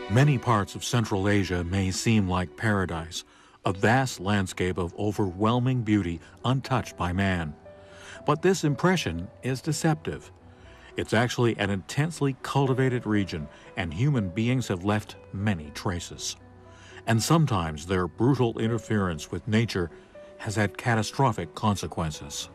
Many parts of Central Asia may seem like paradise, a vast landscape of overwhelming beauty untouched by man. But this impression is deceptive. It's actually an intensely cultivated region, and human beings have left many traces. And sometimes their brutal interference with nature has had catastrophic consequences.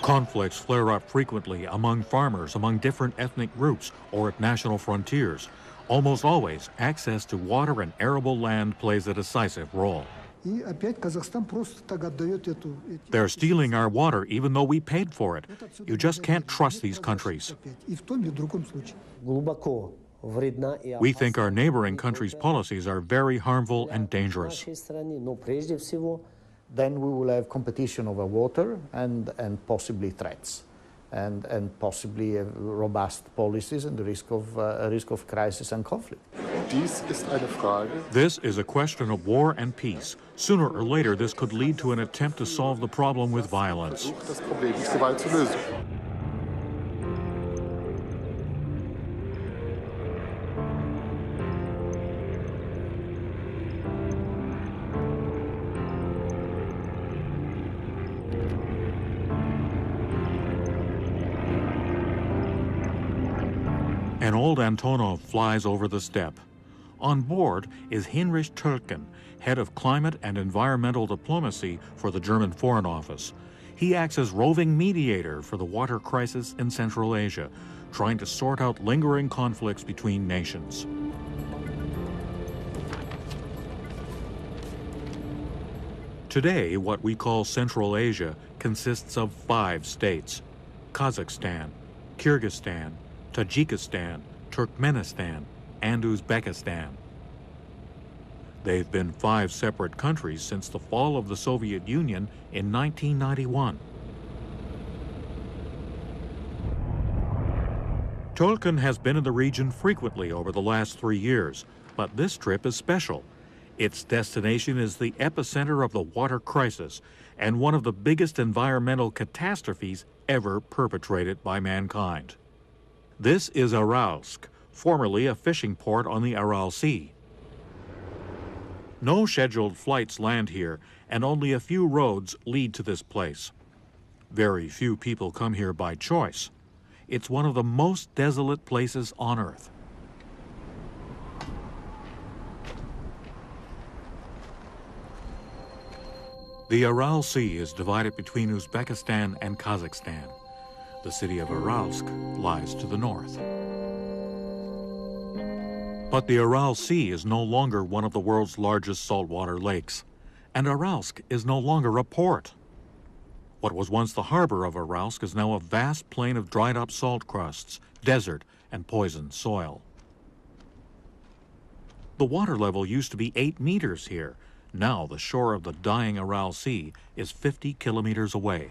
Conflicts flare up frequently among farmers, among different ethnic groups, or at national frontiers. Almost always, access to water and arable land plays a decisive role. They're stealing our water even though we paid for it. You just can't trust these countries. We think our neighboring countries' policies are very harmful and dangerous. Then we will have competition over water and possibly threats and possibly robust policies and the risk of crisis and conflict. This is a question of war and peace. Sooner or later, this could lead to an attempt to solve the problem with violence. An old Antonov flies over the steppe. On board is Heinrich Tölken, head of climate and environmental diplomacy for the German Foreign Office. He acts as roving mediator for the water crisis in Central Asia, trying to sort out lingering conflicts between nations. Today, what we call Central Asia consists of 5 states: Kazakhstan, Kyrgyzstan, Tajikistan, Turkmenistan, and Uzbekistan. They've been 5 separate countries since the fall of the Soviet Union in 1991. Tolkien has been in the region frequently over the last 3 years, but this trip is special. Its destination is the epicenter of the water crisis and one of the biggest environmental catastrophes ever perpetrated by mankind. This is Aralsk, formerly a fishing port on the Aral Sea. No scheduled flights land here, and only a few roads lead to this place. Very few people come here by choice. It's one of the most desolate places on Earth. The Aral Sea is divided between Uzbekistan and Kazakhstan. The city of Aralsk lies to the north. But the Aral Sea is no longer one of the world's largest saltwater lakes, and Aralsk is no longer a port. What was once the harbor of Aralsk is now a vast plain of dried up salt crusts, desert, and poisoned soil. The water level used to be 8 meters here. Now the shore of the dying Aral Sea is 50 kilometers away.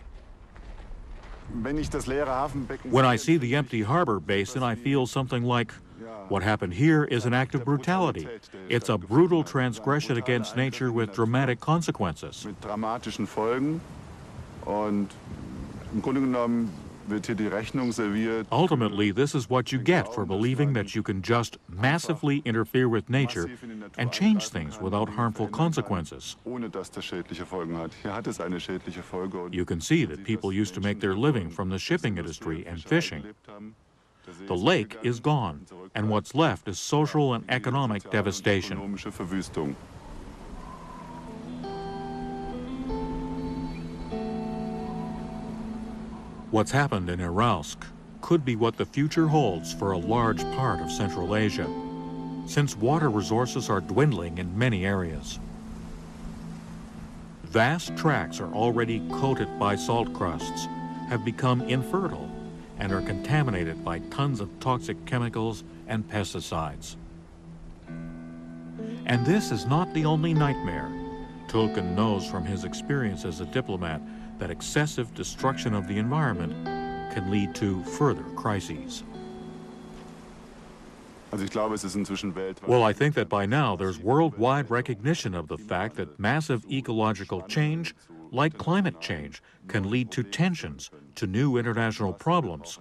When I see the empty harbor basin, I feel something like, what happened here is an act of brutality. It's a brutal transgression against nature with dramatic consequences. Ultimately, this is what you get for believing that you can just massively interfere with nature and change things without harmful consequences. You can see that people used to make their living from the shipping industry and fishing. The lake is gone, and what's left is social and economic devastation. What's happened in Aralsk could be what the future holds for a large part of Central Asia, since water resources are dwindling in many areas. Vast tracts are already coated by salt crusts, have become infertile, and are contaminated by tons of toxic chemicals and pesticides. And this is not the only nightmare. Tolkien knows from his experience as a diplomat that excessive destruction of the environment can lead to further crises. Well, I think that by now there's worldwide recognition of the fact that massive ecological change, like climate change, can lead to tensions, to new international problems.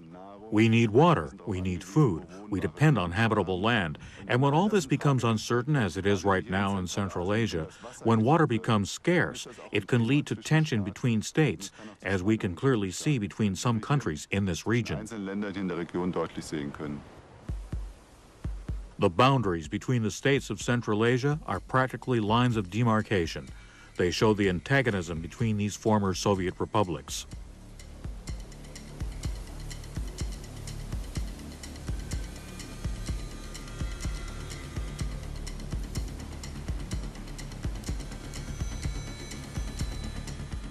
We need water, we need food, we depend on habitable land, and when all this becomes uncertain, as it is right now in Central Asia, when water becomes scarce, it can lead to tension between states, as we can clearly see between some countries in this region. The boundaries between the states of Central Asia are practically lines of demarcation. They show the antagonism between these former Soviet republics.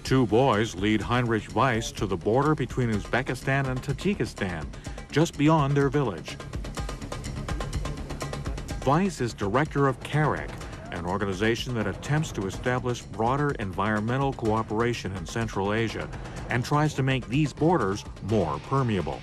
Two boys lead Heinrich Weiss to the border between Uzbekistan and Tajikistan, just beyond their village. Weiss is director of CAREC, an organization that attempts to establish broader environmental cooperation in Central Asia and tries to make these borders more permeable.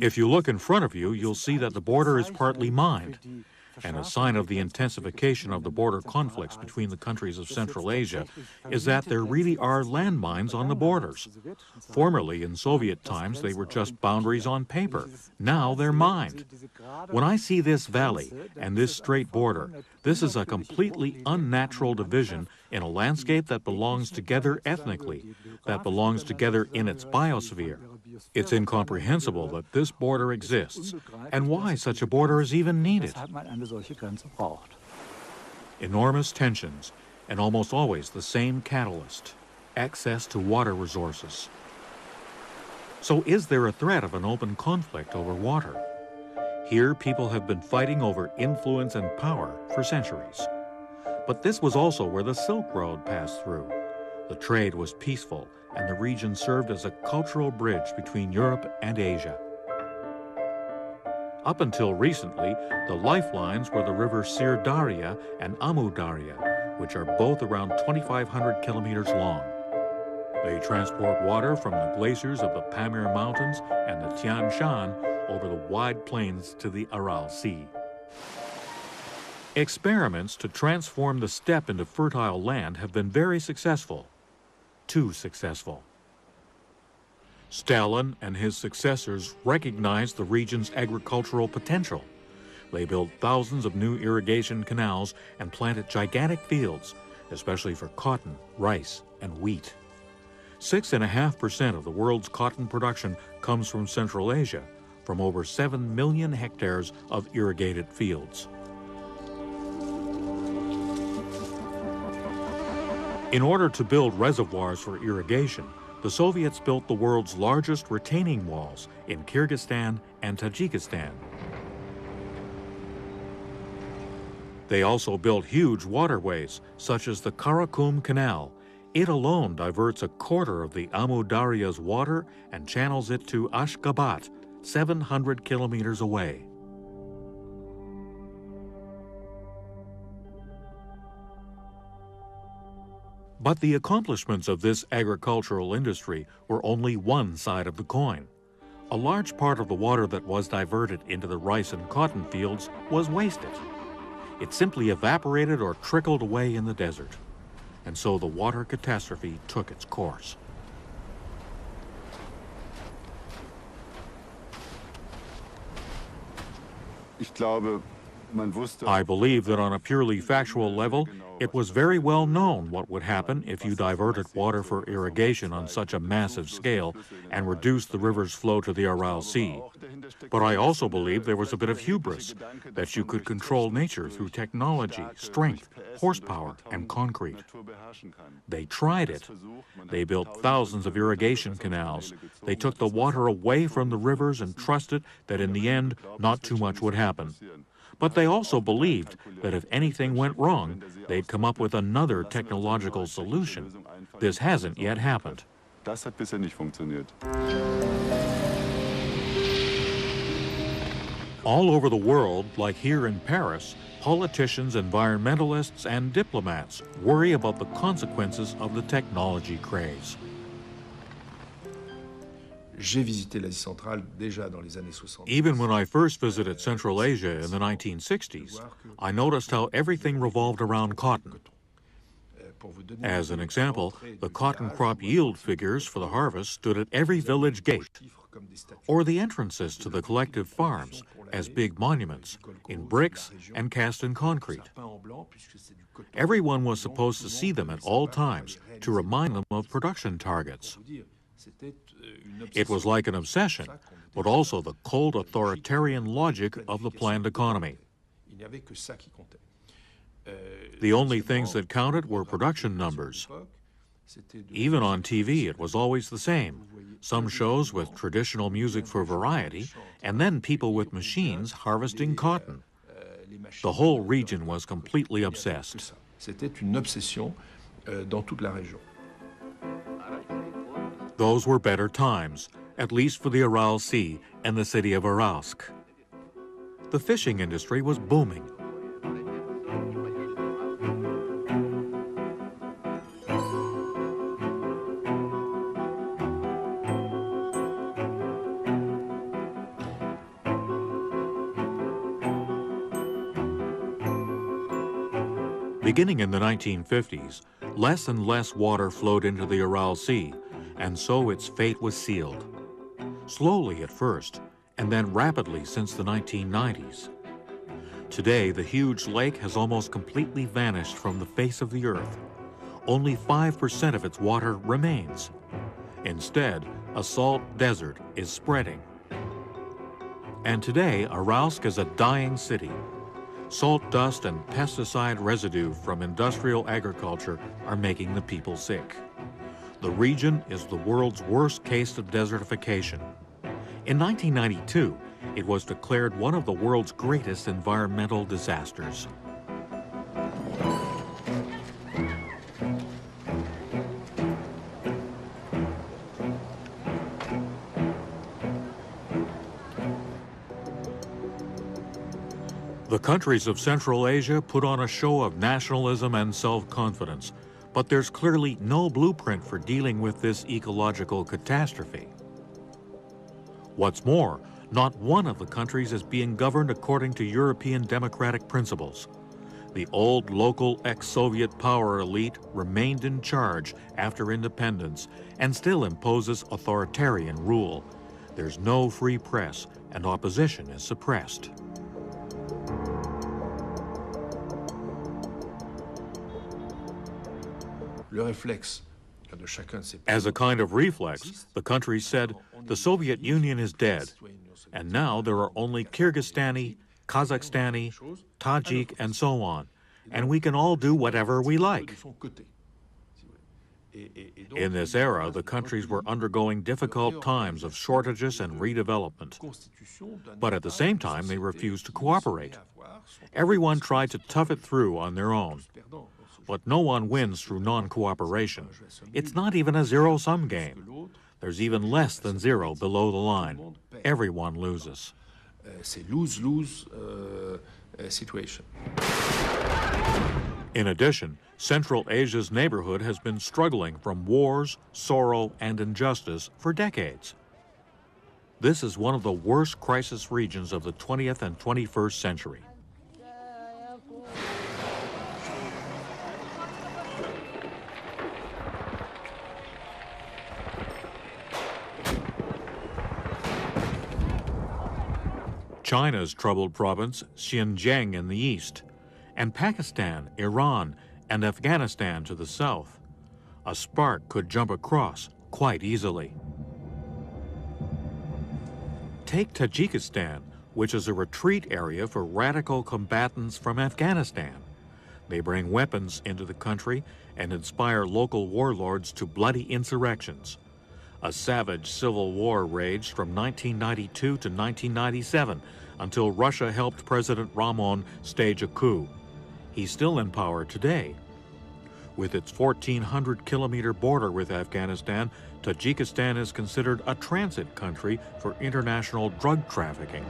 If you look in front of you, you'll see that the border is partly mined. And a sign of the intensification of the border conflicts between the countries of Central Asia is that there really are landmines on the borders. Formerly, in Soviet times, they were just boundaries on paper. Now they're mined. When I see this valley and this straight border, this is a completely unnatural division in a landscape that belongs together ethnically, that belongs together in its biosphere. It's incomprehensible that this border exists, and why such a border is even needed. Enormous tensions, and almost always the same catalyst: access to water resources. So is there a threat of an open conflict over water? Here, people have been fighting over influence and power for centuries. But this was also where the Silk Road passed through. The trade was peaceful, and the region served as a cultural bridge between Europe and Asia. Up until recently, the lifelines were the rivers Sir Darya and Amu Darya, which are both around 2,500 kilometers long. They transport water from the glaciers of the Pamir Mountains and the Tian Shan over the wide plains to the Aral Sea. Experiments to transform the steppe into fertile land have been very successful. Too successful. Stalin and his successors recognized the region's agricultural potential. They built thousands of new irrigation canals and planted gigantic fields, especially for cotton, rice, and wheat. 6.5% of the world's cotton production comes from Central Asia, from over 7 million hectares of irrigated fields. In order to build reservoirs for irrigation, the Soviets built the world's largest retaining walls in Kyrgyzstan and Tajikistan. They also built huge waterways, such as the Karakum Canal. It alone diverts a quarter of the Amu Darya's water and channels it to Ashgabat, 700 kilometers away. But the accomplishments of this agricultural industry were only one side of the coin. A large part of the water that was diverted into the rice and cotton fields was wasted. It simply evaporated or trickled away in the desert. And so the water catastrophe took its course. I believe that on a purely factual level, it was very well known what would happen if you diverted water for irrigation on such a massive scale and reduced the river's flow to the Aral Sea. But I also believe there was a bit of hubris, that you could control nature through technology, strength, horsepower, and concrete. They tried it. They built thousands of irrigation canals. They took the water away from the rivers and trusted that in the end, not too much would happen. But they also believed that if anything went wrong, they'd come up with another technological solution. This hasn't yet happened. All over the world, like here in Paris, politicians, environmentalists, and diplomats worry about the consequences of the technology craze. J'ai visité l'Asie centrale déjà dans les années 60. Even when I first visited Central Asia in the 1960s, I noticed how everything revolved around cotton. As an example, the cotton crop yield figures for the harvest stood at every village gate, or the entrances to the collective farms as big monuments in bricks and cast in concrete. Everyone was supposed to see them at all times to remind them of production targets. It was like an obsession, but also the cold authoritarian logic of the planned economy. The only things that counted were production numbers. Even on TV, it was always the same. Some shows with traditional music for variety, and then people with machines harvesting cotton. The whole region was completely obsessed. C'était une obsession dans toute la région. Those were better times, at least for the Aral Sea and the city of Aralsk. The fishing industry was booming. Beginning in the 1950s, less and less water flowed into the Aral Sea, and so its fate was sealed. Slowly at first, and then rapidly since the 1990s. Today, the huge lake has almost completely vanished from the face of the earth. Only 5% of its water remains. Instead, a salt desert is spreading. And today, Aralsk is a dying city. Salt dust and pesticide residue from industrial agriculture are making the people sick. The region is the world's worst case of desertification. In 1992, it was declared one of the world's greatest environmental disasters. The countries of Central Asia put on a show of nationalism and self-confidence, but there's clearly no blueprint for dealing with this ecological catastrophe. What's more, not one of the countries is being governed according to European democratic principles. The old local ex-Soviet power elite remained in charge after independence and still imposes authoritarian rule. There's no free press, and opposition is suppressed. As a kind of reflex, the country said, the Soviet Union is dead, and now there are only Kyrgyzstani, Kazakhstani, Tajik, and so on, and we can all do whatever we like. In this era, the countries were undergoing difficult times of shortages and redevelopment. But at the same time, they refused to cooperate. Everyone tried to tough it through on their own. But no one wins through non-cooperation. It's not even a zero-sum game. There's even less than zero below the line. Everyone loses. C'est lose-lose situation. In addition, Central Asia's neighborhood has been struggling from wars, sorrow, and injustice for decades. This is one of the worst crisis regions of the 20th and 21st century. China's troubled province, Xinjiang in the east, and Pakistan, Iran, and Afghanistan to the south. A spark could jump across quite easily. Take Tajikistan, which is a retreat area for radical combatants from Afghanistan. They bring weapons into the country and inspire local warlords to bloody insurrections. A savage civil war raged from 1992 to 1997 until Russia helped President Ramon stage a coup. He's still in power today. With its 1,400-kilometer border with Afghanistan, Tajikistan is considered a transit country for international drug trafficking.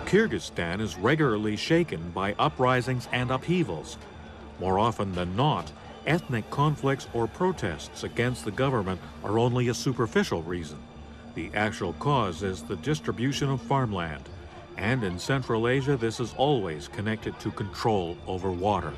Kyrgyzstan is regularly shaken by uprisings and upheavals. More often than not, ethnic conflicts or protests against the government are only a superficial reason. The actual cause is the distribution of farmland. And in Central Asia, this is always connected to control over water.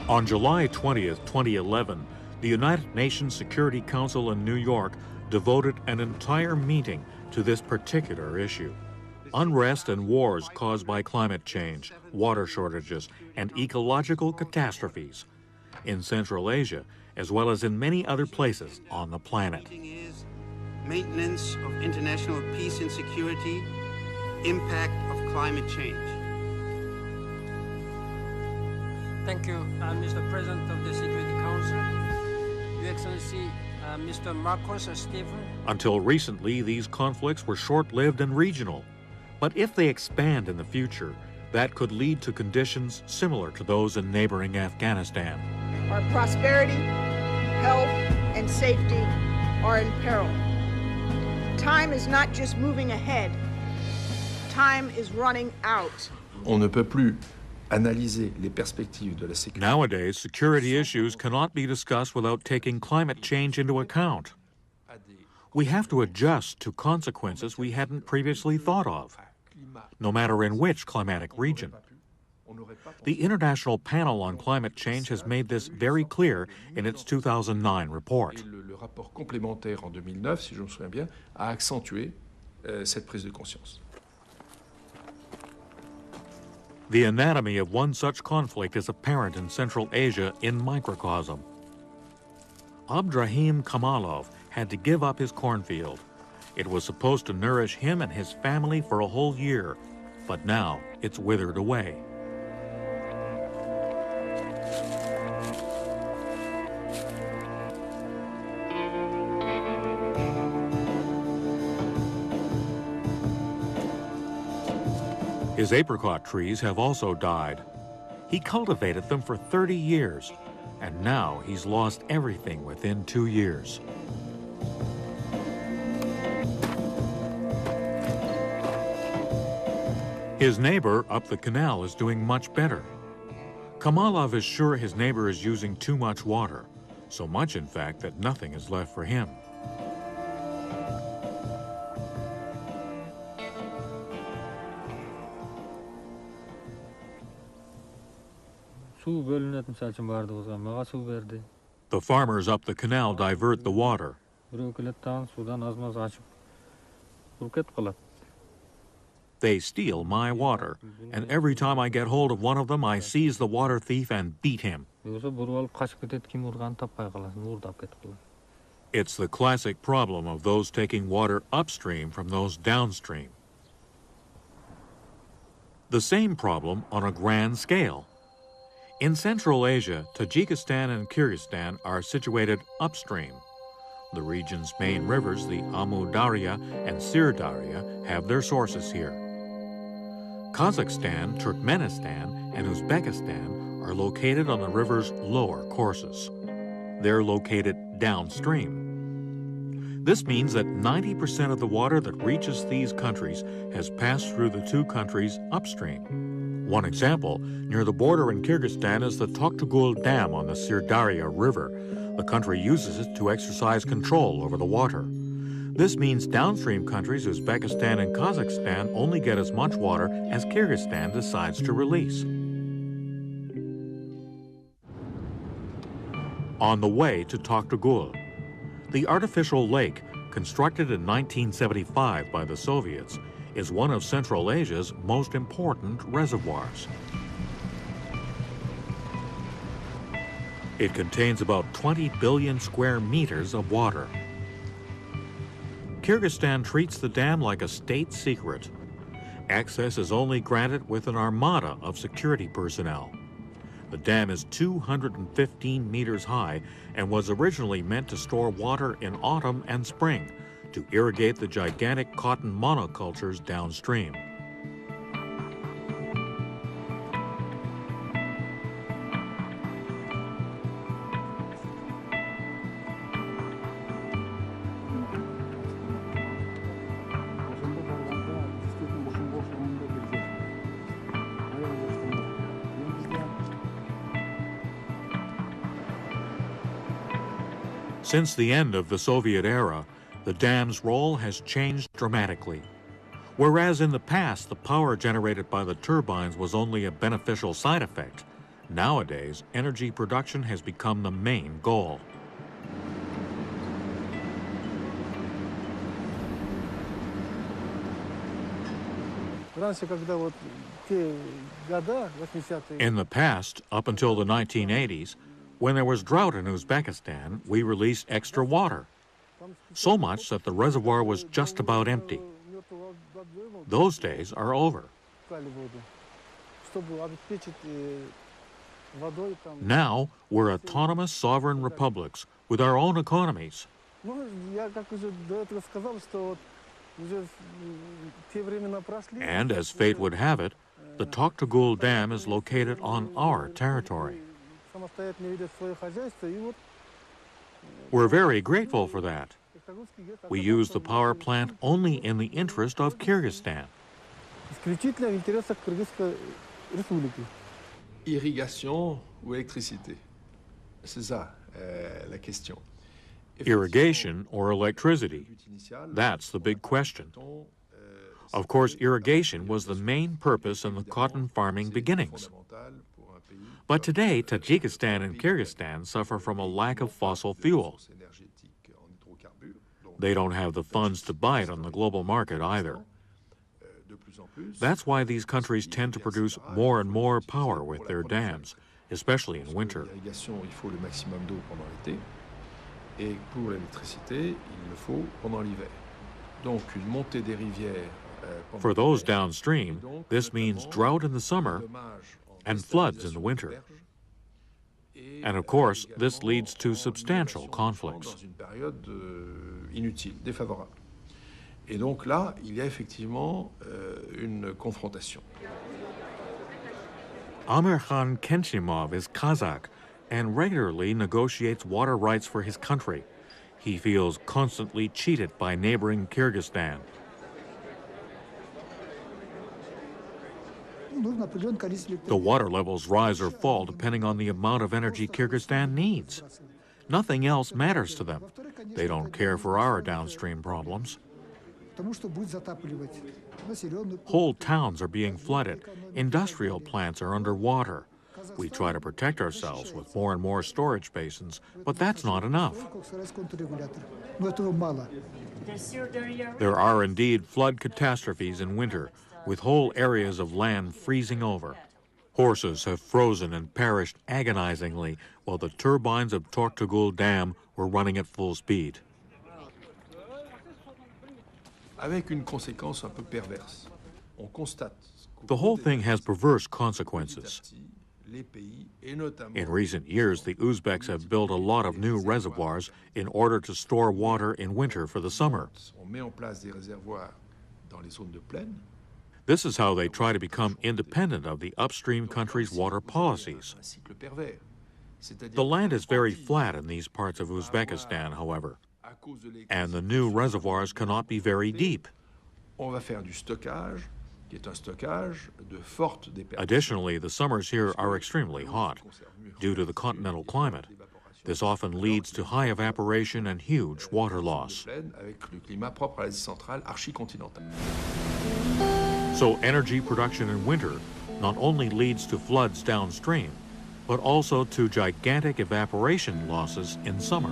On July 20th, 2011, the United Nations Security Council in New York devoted an entire meeting to this particular issue. Unrest and wars caused by climate change, water shortages, and ecological catastrophes in Central Asia, as well as in many other places on the planet. Maintenance of international peace and security, impact of climate change. Thank you, Mr. President of the Security Council, Your Excellency, Mr. Marcos Stephen. Until recently, these conflicts were short-lived and regional. But if they expand in the future, that could lead to conditions similar to those in neighboring Afghanistan. Our prosperity, health, and safety are in peril. Time is not just moving ahead, time is running out. On ne peut plus analyser les perspectives de la sécurité. Nowadays, security issues cannot be discussed without taking climate change into account. We have to adjust to consequences we hadn't previously thought of, no matter in which climatic region. The International Panel on Climate Change has made this very clear in its 2009 report. Le rapport complémentaire en 2009, si je me souviens bien, a accentué cette prise de conscience. The anatomy of one such conflict is apparent in Central Asia in microcosm. Abdrahim Kamalov had to give up his cornfield. It was supposed to nourish him and his family for a whole year, but now it's withered away. His apricot trees have also died. He cultivated them for 30 years, and now he's lost everything within 2 years. His neighbor up the canal is doing much better. Kamalov is sure his neighbor is using too much water, so much in fact that nothing is left for him. The farmers up the canal divert the water. They steal my water, and every time I get hold of one of them, I seize the water thief and beat him. It's the classic problem of those taking water upstream from those downstream. The same problem on a grand scale. In Central Asia, Tajikistan and Kyrgyzstan are situated upstream. The region's main rivers, the Amu Darya and Sir Darya, have their sources here. Kazakhstan, Turkmenistan, and Uzbekistan are located on the river's lower courses. They're located downstream. This means that 90% of the water that reaches these countries has passed through the two countries upstream. One example, near the border in Kyrgyzstan is the Toktagul Dam on the Sirdarya River. The country uses it to exercise control over the water. This means downstream countries, Uzbekistan and Kazakhstan, only get as much water as Kyrgyzstan decides to release. On the way to Toktagul, the artificial lake, constructed in 1975 by the Soviets, is one of Central Asia's most important reservoirs. It contains about 20 billion square meters of water. Kyrgyzstan treats the dam like a state secret. Access is only granted with an armada of security personnel. The dam is 215 meters high and was originally meant to store water in autumn and spring to irrigate the gigantic cotton monocultures downstream. Since the end of the Soviet era, the dam's role has changed dramatically. Whereas in the past, the power generated by the turbines was only a beneficial side effect, nowadays, energy production has become the main goal. In the past, up until the 1980s, when there was drought in Uzbekistan, we released extra water, so much that the reservoir was just about empty. Those days are over. Now, we're autonomous sovereign republics with our own economies. And as fate would have it, the Toktagul Dam is located on our territory. We're very grateful for that. We use the power plant only in the interest of Kyrgyzstan. Irrigation ou électricité? C'est ça la question. Irrigation or electricity? That's the big question. Of course, irrigation was the main purpose in the cotton farming beginnings. But today, Tajikistan and Kyrgyzstan suffer from a lack of fossil fuel. They don't have the funds to buy it on the global market either. That's why these countries tend to produce more and more power with their dams, especially in winter. Et pour l'électricité, il le faut pendant l'hiver. Donc une montée des rivières. For those downstream, this means drought in the summer and floods in the winter. And of course, this leads to substantial conflicts. Dans une période inutile, défavorable. Et donc là, il y a effectivement une confrontation. Amirkhan Kenchimov is Kazakh and regularly negotiates water rights for his country. He feels constantly cheated by neighboring Kyrgyzstan. The water levels rise or fall depending on the amount of energy Kyrgyzstan needs. Nothing else matters to them. They don't care for our downstream problems. Whole towns are being flooded. Industrial plants are underwater. We try to protect ourselves with more and more storage basins, but that's not enough. There are indeed flood catastrophes in winter, with whole areas of land freezing over. Horses have frozen and perished agonizingly while the turbines of Toktagul Dam were running at full speed. Avec une conséquence un peu perverse. On constate the whole thing has perverse consequences. In recent years, the Uzbeks have built a lot of new reservoirs in order to store water in winter for the summer. This is how they try to become independent of the upstream country's water policies. The land is very flat in these parts of Uzbekistan, however, and the new reservoirs cannot be very deep. Additionally, the summers here are extremely hot due to the continental climate. This often leads to high evaporation and huge water loss. So energy production in winter not only leads to floods downstream, but also to gigantic evaporation losses in summer.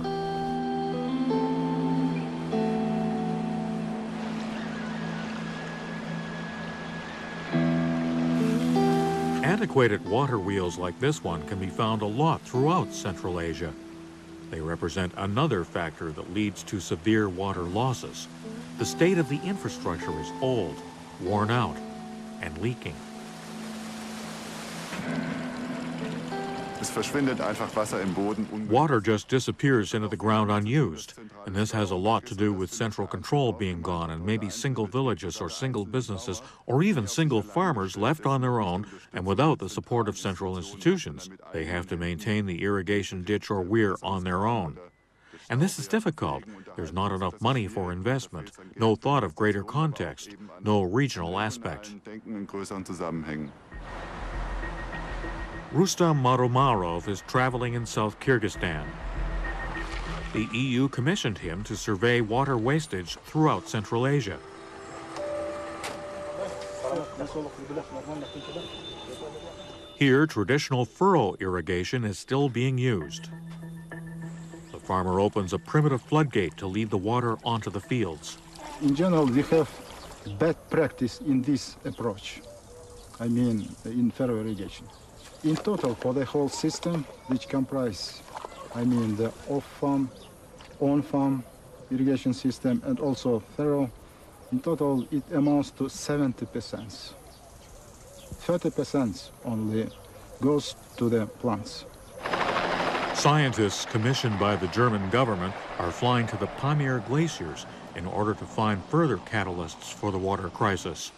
Antiquated water wheels like this one can be found a lot throughout Central Asia. They represent another factor that leads to severe water losses. The state of the infrastructure is old, worn out, and leaking. Water just disappears into the ground unused, and this has a lot to do with central control being gone and maybe single villages or single businesses or even single farmers left on their own and without the support of central institutions. They have to maintain the irrigation ditch or weir on their own. And this is difficult. There's not enough money for investment, no thought of greater context, no regional aspect. Rustam Marumarov is traveling in South Kyrgyzstan. The EU commissioned him to survey water wastage throughout Central Asia. Here, traditional furrow irrigation is still being used. The farmer opens a primitive floodgate to lead the water onto the fields. In general, we have bad practice in this approach, I mean in furrow irrigation. In total, for the whole system, which comprise, I mean the off-farm, on-farm irrigation system and also furrow, in total it amounts to 70%. 30% only goes to the plants. Scientists commissioned by the German government are flying to the Pamir glaciers in order to find further catalysts for the water crisis.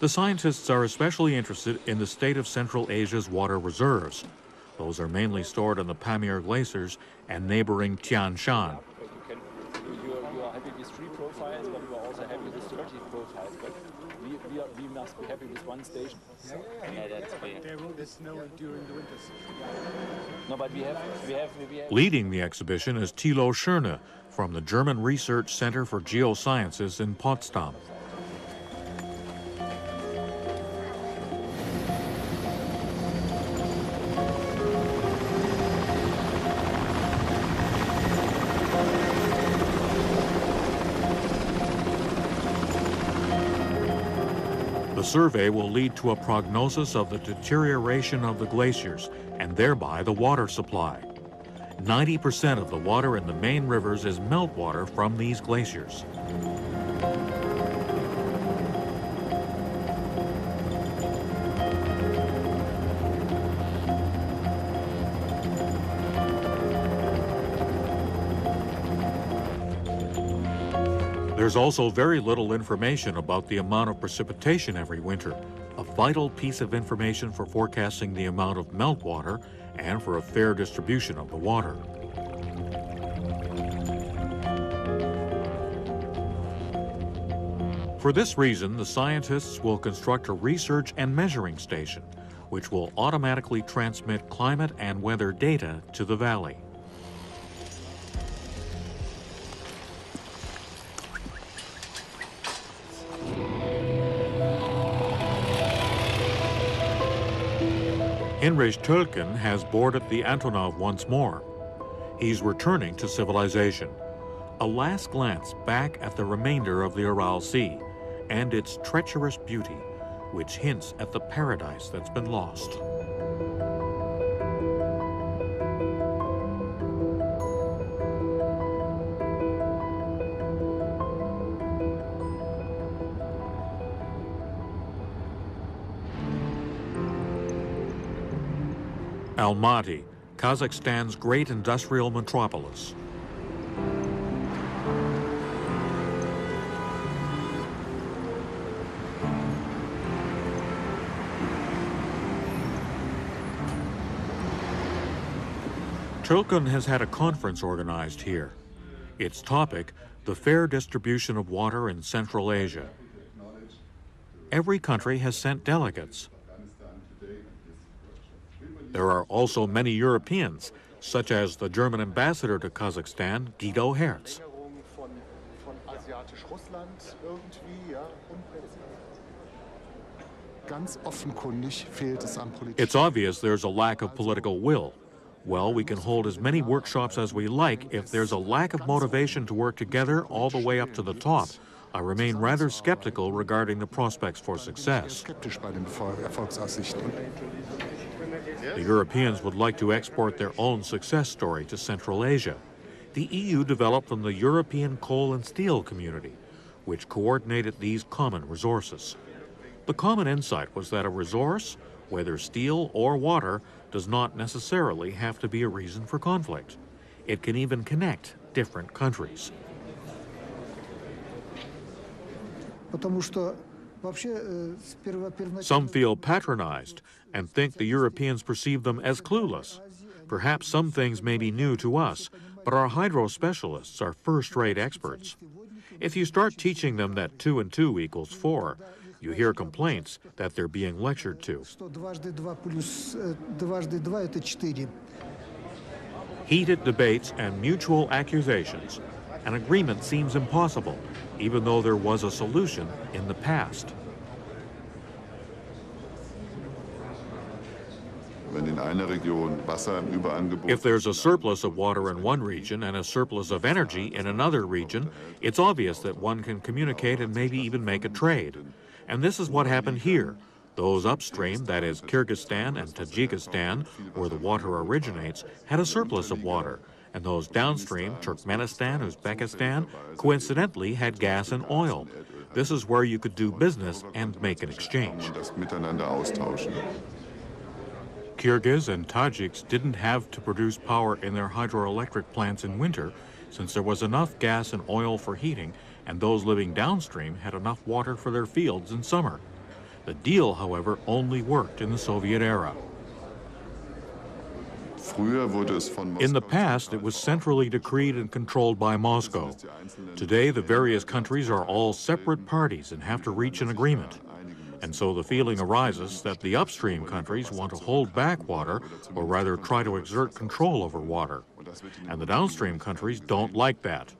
The scientists are especially interested in the state of Central Asia's water reserves. Those are mainly stored in the Pamir glaciers and neighboring Tian Shan. You are happy with 3 profiles, but you are also happy with 30 profiles. But we must be happy with 1 station. Yeah, that's clear. There will be snow during the winters. No, but we have. Leading the exhibition is Thilo Schörne from the German Research Center for Geosciences in Potsdam. The survey will lead to a prognosis of the deterioration of the glaciers and thereby the water supply. 90% of the water in the main rivers is meltwater from these glaciers. There's also very little information about the amount of precipitation every winter, a vital piece of information for forecasting the amount of meltwater and for a fair distribution of the water. For this reason, the scientists will construct a research and measuring station, which will automatically transmit climate and weather data to the valley. Heinrich Tölken has boarded the Antonov once more. He's returning to civilization. A last glance back at the remainder of the Aral Sea and its treacherous beauty, which hints at the paradise that's been lost. Almaty, Kazakhstan's great industrial metropolis. Tölken has had a conference organized here. Its topic, the fair distribution of water in Central Asia. Every country has sent delegates. There are also many Europeans, such as the German ambassador to Kazakhstan, Guido Herz. It's obvious there's a lack of political will. Well, we can hold as many workshops as we like. If there's a lack of motivation to work together all the way up to the top, I remain rather skeptical regarding the prospects for success. The Europeans would like to export their own success story to Central Asia. The EU developed from the European Coal and Steel Community, which coordinated these common resources. The common insight was that a resource, whether steel or water, does not necessarily have to be a reason for conflict. It can even connect different countries. Some feel patronized and think the Europeans perceive them as clueless. Perhaps some things may be new to us, but our hydro specialists are first-rate experts. If you start teaching them that 2 and 2 equals 4, you hear complaints that they're being lectured to. Heated debates and mutual accusations. An agreement seems impossible, even though there was a solution in the past. If there's a surplus of water in one region and a surplus of energy in another region, it's obvious that one can communicate and maybe even make a trade. And this is what happened here. Those upstream, that is Kyrgyzstan and Tajikistan, where the water originates, had a surplus of water. And those downstream, Turkmenistan, Uzbekistan, coincidentally had gas and oil. This is where you could do business and make an exchange. Kyrgyz and Tajiks didn't have to produce power in their hydroelectric plants in winter, since there was enough gas and oil for heating, and those living downstream had enough water for their fields in summer. The deal, however, only worked in the Soviet era. In the past, it was centrally decreed and controlled by Moscow. Today, the various countries are all separate parties and have to reach an agreement. And so the feeling arises that the upstream countries want to hold back water, or rather try to exert control over water. And the downstream countries don't like that.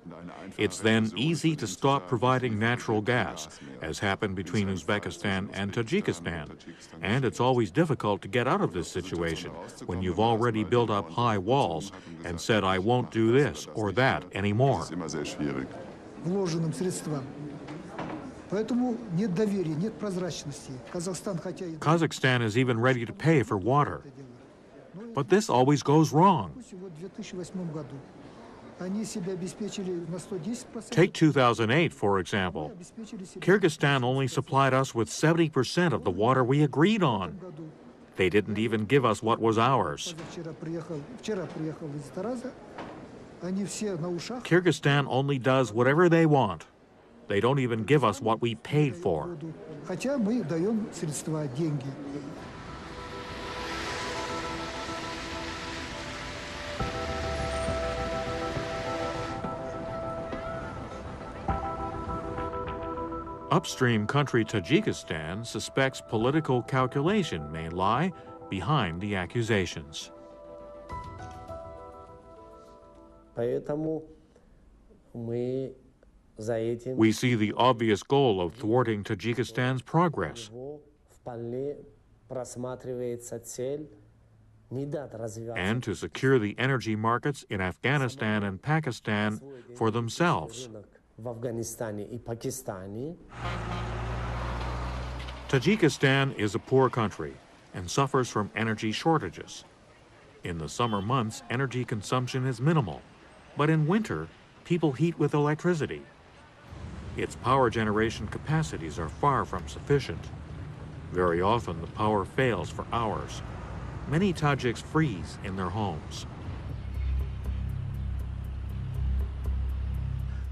It's then easy to stop providing natural gas, as happened between Uzbekistan and Tajikistan. And it's always difficult to get out of this situation when you've already built up high walls and said, I won't do this or that anymore. Kazakhstan is even ready to pay for water. But this always goes wrong. Take 2008, for example. Kyrgyzstan only supplied us with 70% of the water we agreed on. They didn't even give us what was ours. Kyrgyzstan only does whatever they want. They don't even give us what we paid for. Upstream country Tajikistan suspects political calculation may lie behind the accusations. We see the obvious goal of thwarting Tajikistan's progress. And to secure the energy markets in Afghanistan and Pakistan for themselves. Tajikistan is a poor country and suffers from energy shortages. In the summer months, energy consumption is minimal, but in winter, people heat with electricity. Its power generation capacities are far from sufficient. Very often, the power fails for hours. Many Tajiks freeze in their homes.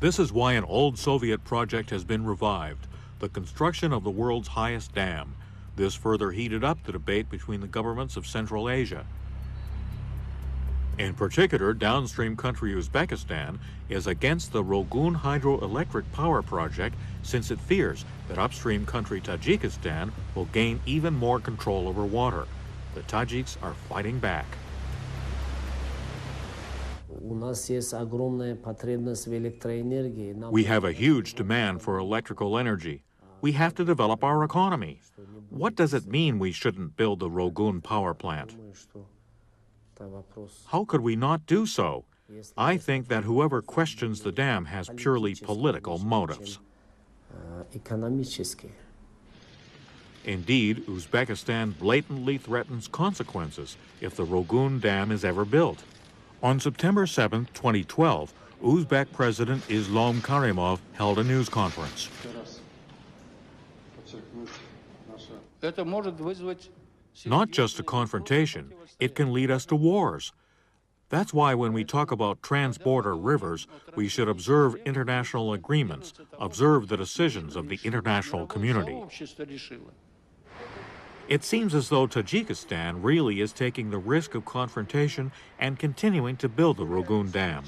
This is why an old Soviet project has been revived, the construction of the world's highest dam. This further heated up the debate between the governments of Central Asia. In particular, downstream country Uzbekistan is against the Rogun hydroelectric power project since it fears that upstream country Tajikistan will gain even more control over water. The Tajiks are fighting back. We have a huge demand for electrical energy. We have to develop our economy. What does it mean we shouldn't build the Rogun power plant? How could we not do so? I think that whoever questions the dam has purely political motives. Indeed, Uzbekistan blatantly threatens consequences if the Rogun Dam is ever built. On September 7, 2012, Uzbek President Islom Karimov held a news conference. Not just a confrontation, it can lead us to wars. That's why when we talk about trans-border rivers, we should observe international agreements, observe the decisions of the international community. It seems as though Tajikistan really is taking the risk of confrontation and continuing to build the Rogun Dam.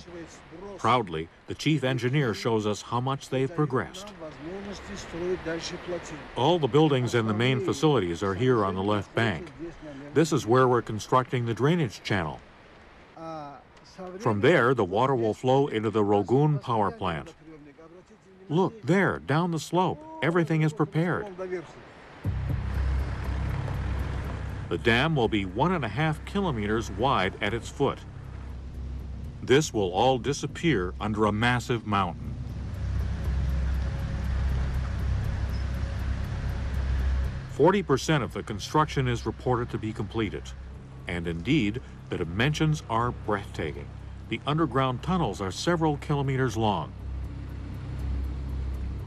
Proudly, the chief engineer shows us how much they've progressed. All the buildings and the main facilities are here on the left bank. This is where we're constructing the drainage channel. From there, the water will flow into the Rogun power plant. Look, there, down the slope, everything is prepared. The dam will be 1.5 kilometers wide at its foot. This will all disappear under a massive mountain. "40% of the construction is reported to be completed. And indeed, the dimensions are breathtaking. The underground tunnels are several kilometers long.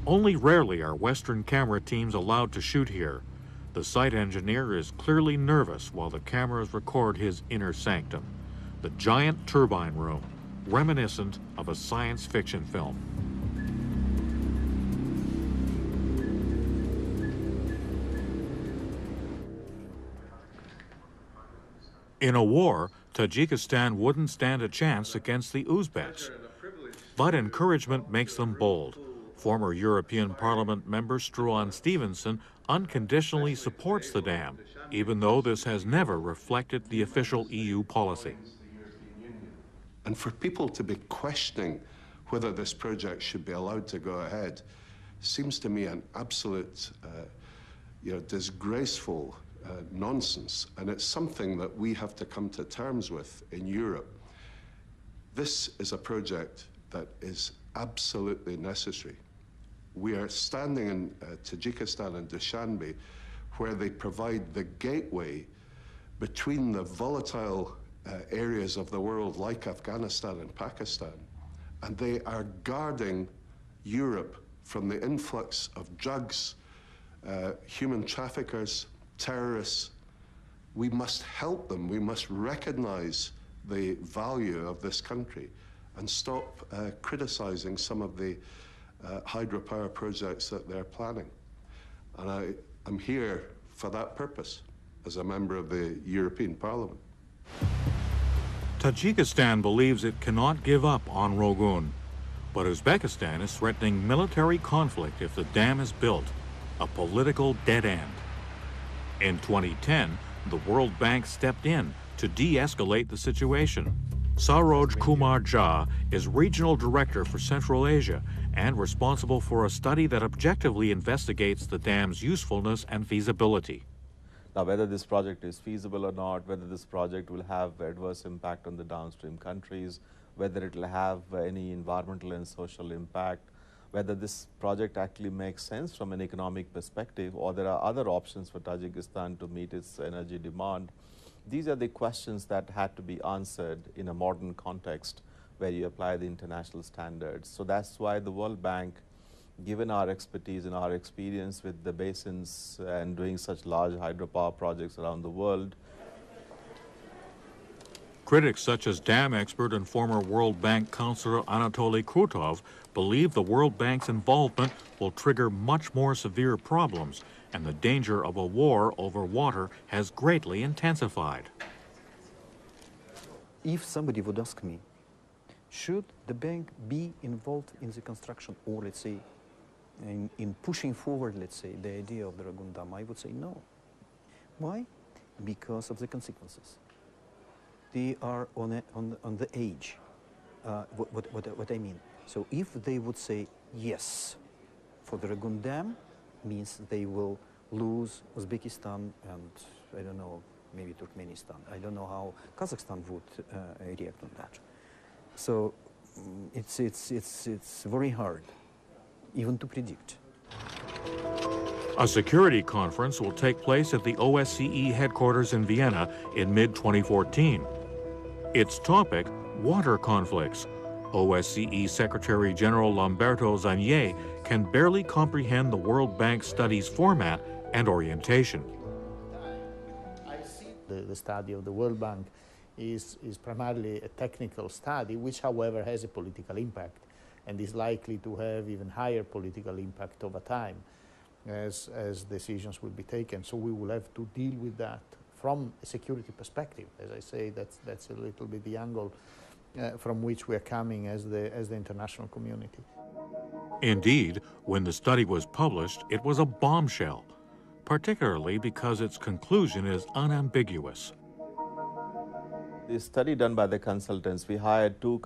Only rarely are Western camera teams allowed to shoot here. The site engineer is clearly nervous while the cameras record his inner sanctum, the giant turbine room, reminiscent of a science fiction film. In a war, Tajikistan wouldn't stand a chance against the Uzbeks. But encouragement makes them bold. Former European Parliament member Struan Stevenson unconditionally supports the dam, even though this has never reflected the official EU policy. And for people to be questioning whether this project should be allowed to go ahead seems to me an absolute, disgraceful nonsense, and it's something that we have to come to terms with in Europe. This is a project that is absolutely necessary. We are standing in Tajikistan and Dushanbe, where they provide the gateway between the volatile areas of the world like Afghanistan and Pakistan, and they are guarding Europe from the influx of drugs, human traffickers, terrorists. We must help them. We must recognize the value of this country and stop criticizing some of the hydropower projects that they're planning. And I'm here for that purpose as a member of the European Parliament. Tajikistan believes it cannot give up on Rogun, but Uzbekistan is threatening military conflict if the dam is built, a political dead end. In 2010, the World Bank stepped in to de-escalate the situation. Saroj Kumar Jha is regional director for Central Asia and responsible for a study that objectively investigates the dam's usefulness and feasibility. Now, whether this project is feasible or not, whether this project will have adverse impact on the downstream countries, whether it will have any environmental and social impact, whether this project actually makes sense from an economic perspective, or there are other options for Tajikistan to meet its energy demand. These are the questions that had to be answered in a modern context where you apply the international standards. So that's why the World Bank, given our expertise and our experience with the basins and doing such large hydropower projects around the world. Critics such as dam expert and former World Bank counselor Anatoly Krutov believe the World Bank's involvement will trigger much more severe problems, and the danger of a war over water has greatly intensified. If somebody would ask me, should the bank be involved in the construction, or let's say in pushing forward, let's say, the idea of the Rogun Dam, I would say no. Why? Because of the consequences. They are on the age. What I mean. So if they would say yes for the Rogun Dam, means they will lose Uzbekistan and, I don't know, maybe Turkmenistan. I don't know how Kazakhstan would react on that. So it's very hard even to predict. A security conference will take place at the OSCE headquarters in Vienna in mid-2014. Its topic, water conflicts. OSCE Secretary General Lamberto Zanier can barely comprehend the World Bank study's format and orientation. The study of the World Bank is primarily a technical study, which, however, has a political impact and is likely to have even higher political impact over time as decisions will be taken. So we will have to deal with that from a security perspective. As I say, that's a little bit the angle from which we are coming as the international community. Indeed, when the study was published, it was a bombshell, particularly because its conclusion is unambiguous. The study done by the consultants, we hired two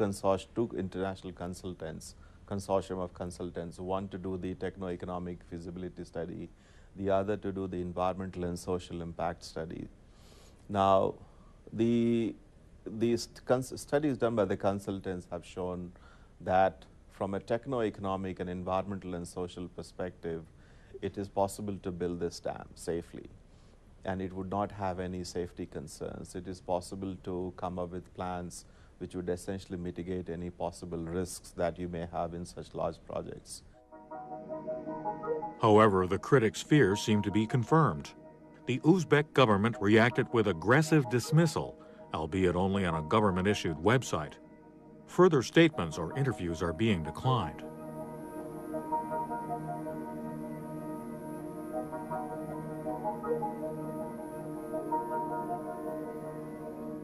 international consultants, consortium of consultants, one to do the techno-economic feasibility study, the other to do the environmental and social impact study. Now, these studies done by the consultants have shown that from a techno-economic and environmental and social perspective, it is possible to build this dam safely, and it would not have any safety concerns. It is possible to come up with plans which would essentially mitigate any possible risks that you may have in such large projects. However, the critics' fears seem to be confirmed. The Uzbek government reacted with aggressive dismissal, albeit only on a government-issued website. Further statements or interviews are being declined.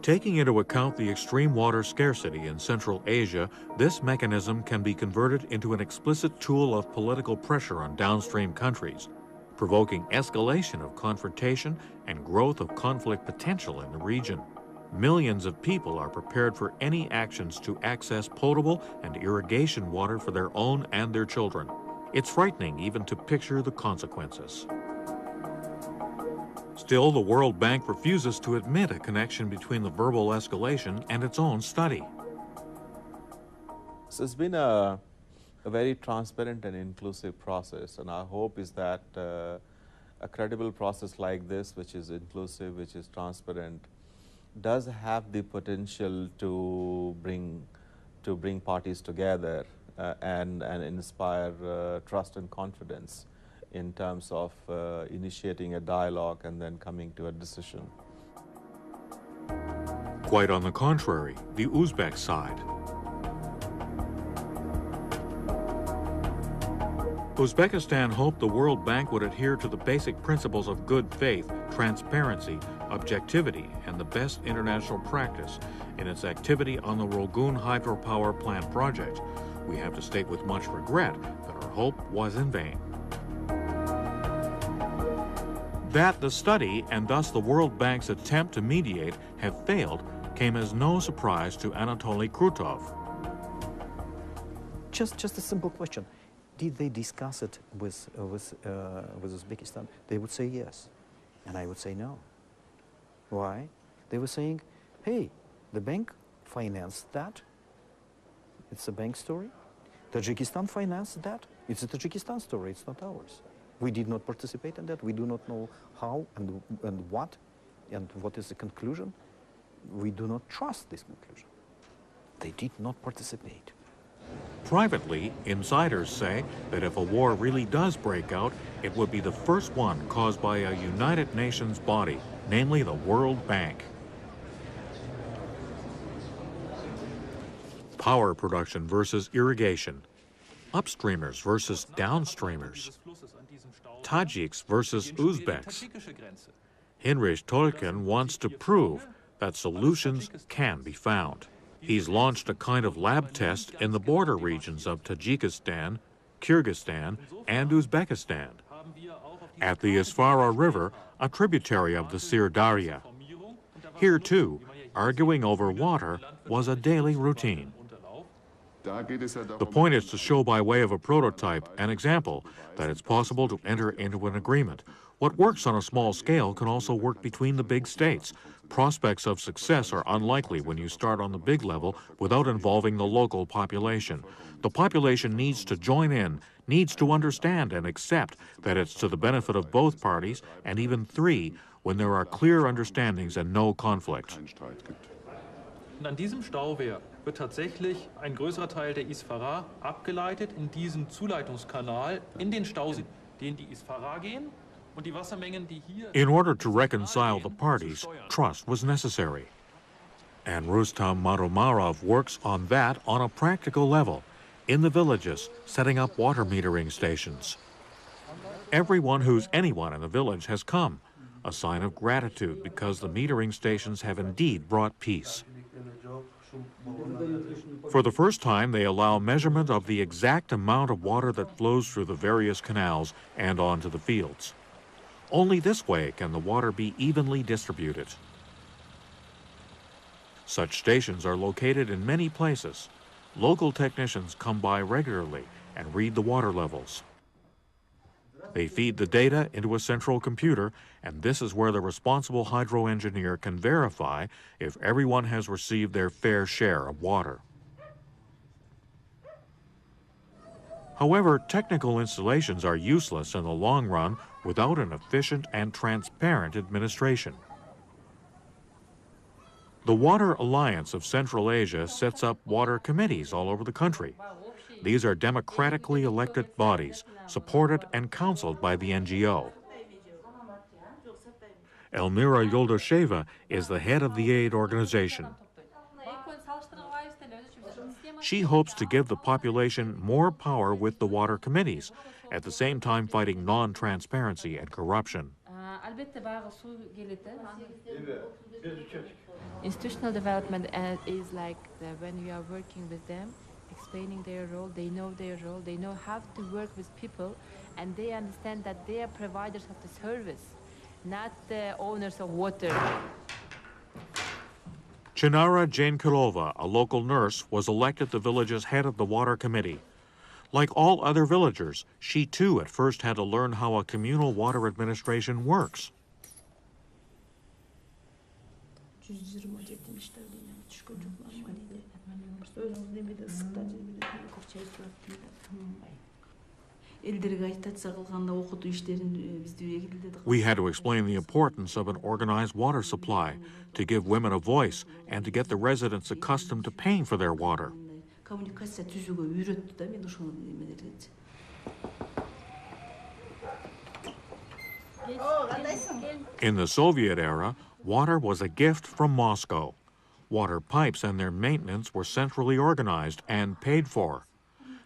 Taking into account the extreme water scarcity in Central Asia, this mechanism can be converted into an explicit tool of political pressure on downstream countries, provoking escalation of confrontation and growth of conflict potential in the region. Millions of people are prepared for any actions to access potable and irrigation water for their own and their children. It's frightening even to picture the consequences. Still, the World Bank refuses to admit a connection between the verbal escalation and its own study. So it's been a very transparent and inclusive process, and our hope is that a credible process like this, which is inclusive, which is transparent, does have the potential to bring parties together and inspire trust and confidence in terms of initiating a dialogue and then coming to a decision. Quite on the contrary, the Uzbek side. Uzbekistan hoped the World Bank would adhere to the basic principles of good faith, transparency, objectivity, and the best international practice in its activity on the Rogun hydropower plant project. We have to state with much regret that our hope was in vain. That the study, and thus the World Bank's attempt to mediate, have failed came as no surprise to Anatoly Krutov. Just a simple question. Did they discuss it with Uzbekistan? They would say yes, and I would say no. Why? They were saying, hey, the bank financed that. It's a bank story. Tajikistan financed that. It's a Tajikistan story, it's not ours. We did not participate in that. We do not know how and what is the conclusion. We do not trust this conclusion. They did not participate. Privately, insiders say that if a war really does break out, it would be the first one caused by a United Nations body, namely the World Bank. Power production versus irrigation. Upstreamers versus downstreamers. Tajiks versus Uzbeks. Heinrich Tolkien wants to prove that solutions can be found. He's launched a kind of lab test in the border regions of Tajikistan, Kyrgyzstan, and Uzbekistan. At the Isfara River, a tributary of the Sir Darya. Here, too, arguing over water was a daily routine. The point is to show by way of a prototype, an example, that it's possible to enter into an agreement. What works on a small scale can also work between the big states. Prospects of success are unlikely when you start on the big level without involving the local population. The population needs to join in, needs to understand and accept that it's to the benefit of both parties, and even three, when there are clear understandings and no conflict. An diesem Stauwehr wird tatsächlich ein größerer Teil der Isfara abgeleitet in diesen Zuleitungskanal in den Stausee, den die Isfara gehen und die Wassermengen, die hier... In order to reconcile the parties, trust was necessary. And Rustam Marumarov works on that on a practical level, in the villages, setting up water metering stations. Everyone who's anyone in the village has come, a sign of gratitude because the metering stations have indeed brought peace. For the first time, they allow measurement of the exact amount of water that flows through the various canals and onto the fields. Only this way can the water be evenly distributed. Such stations are located in many places. Local technicians come by regularly and read the water levels. They feed the data into a central computer, and this is where the responsible hydro engineer can verify if everyone has received their fair share of water. However, technical installations are useless in the long run without an efficient and transparent administration. The Water Alliance of Central Asia sets up water committees all over the country. These are democratically elected bodies, supported and counseled by the NGO. Elmira Yoldasheva is the head of the aid organization. She hopes to give the population more power with the water committees, at the same time fighting non-transparency and corruption. Institutional development is like when you are working with them, explaining their role, they know their role, they know how to work with people, and they understand that they are providers of the service, not the owners of water. Chinara Jankilova, a local nurse, was elected the village's head of the water committee. Like all other villagers, she too at first had to learn how a communal water administration works. We had to explain the importance of an organized water supply, to give women a voice, and to get the residents accustomed to paying for their water. In the Soviet era, water was a gift from Moscow. Water pipes and their maintenance were centrally organized and paid for.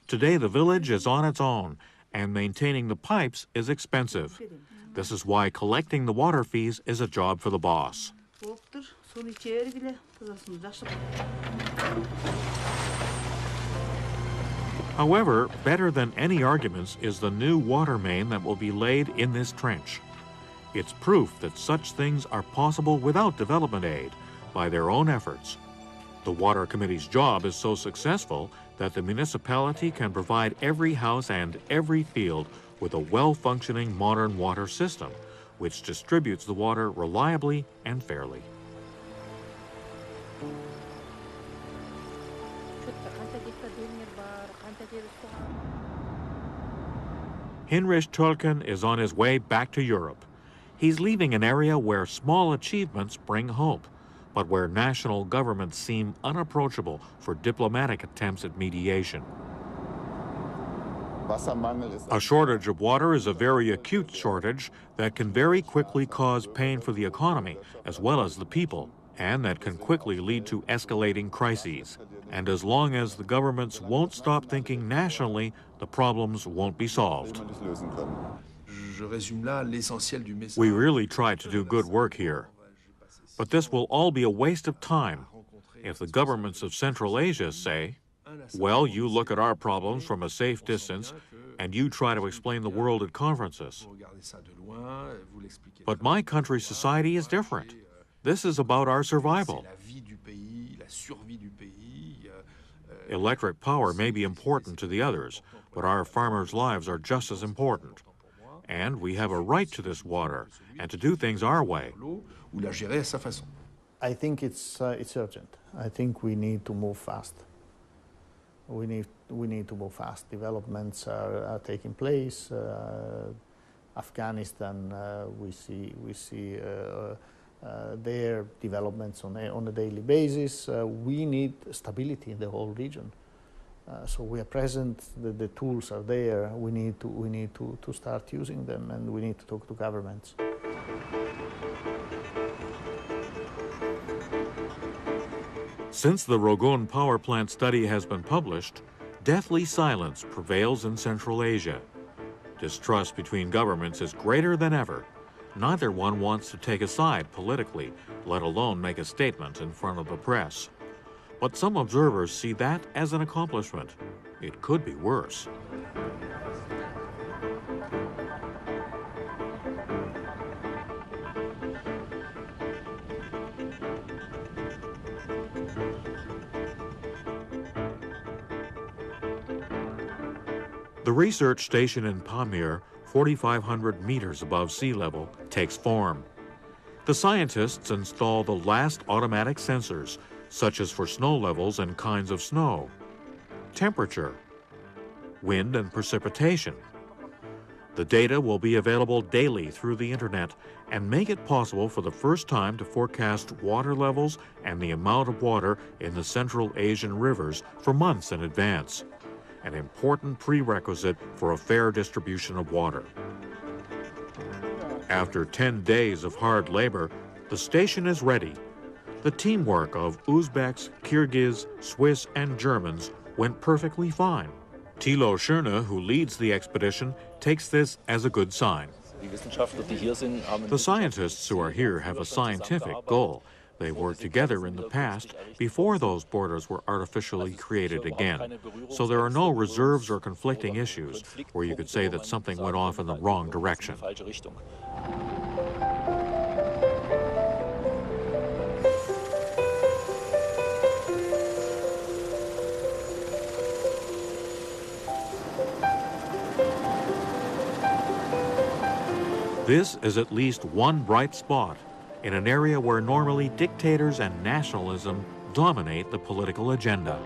Today, the village is on its own, and maintaining the pipes is expensive. This is why collecting the water fees is a job for the boss. However, better than any arguments is the new water main that will be laid in this trench. It's proof that such things are possible without development aid, by their own efforts. The Water Committee's job is so successful that the municipality can provide every house and every field with a well-functioning modern water system, which distributes the water reliably and fairly. Hinrich Tolkien is on his way back to Europe. He's leaving an area where small achievements bring hope, but where national governments seem unapproachable for diplomatic attempts at mediation. A shortage of water is a very acute shortage that can very quickly cause pain for the economy as well as the people, and that can quickly lead to escalating crises. And as long as the governments won't stop thinking nationally, the problems won't be solved. We really try to do good work here. But this will all be a waste of time if the governments of Central Asia say, well, you look at our problems from a safe distance and you try to explain the world at conferences. But my country's society is different. This is about our survival. Electric power may be important to the others, but our farmers' lives are just as important. And we have a right to this water and to do things our way. I think it's urgent. I think we need to move fast. We need to move fast. Developments are taking place. Afghanistan, we see their developments on a daily basis. We need stability in the whole region. So we are present. The tools are there. We need to start using them, and we need to talk to governments. Since the Rogun power plant study has been published, deathly silence prevails in Central Asia. Distrust between governments is greater than ever. Neither one wants to take a side politically, let alone make a statement in front of the press. But some observers see that as an accomplishment. It could be worse. The research station in Pamir, 4,500 meters above sea level, takes form. The scientists install the last automatic sensors, such as for snow levels and kinds of snow, temperature, wind and precipitation. The data will be available daily through the internet and make it possible for the first time to forecast water levels and the amount of water in the Central Asian rivers for months in advance, an important prerequisite for a fair distribution of water. After 10 days of hard labor, the station is ready. The teamwork of Uzbeks, Kyrgyz, Swiss, and Germans went perfectly fine. Thilo Schörne, who leads the expedition, takes this as a good sign. The scientists who are here have a scientific goal. They worked together in the past, before those borders were artificially created again. So there are no reserves or conflicting issues where you could say that something went off in the wrong direction. This is at least one bright spot in an area where normally dictators and nationalism dominate the political agenda.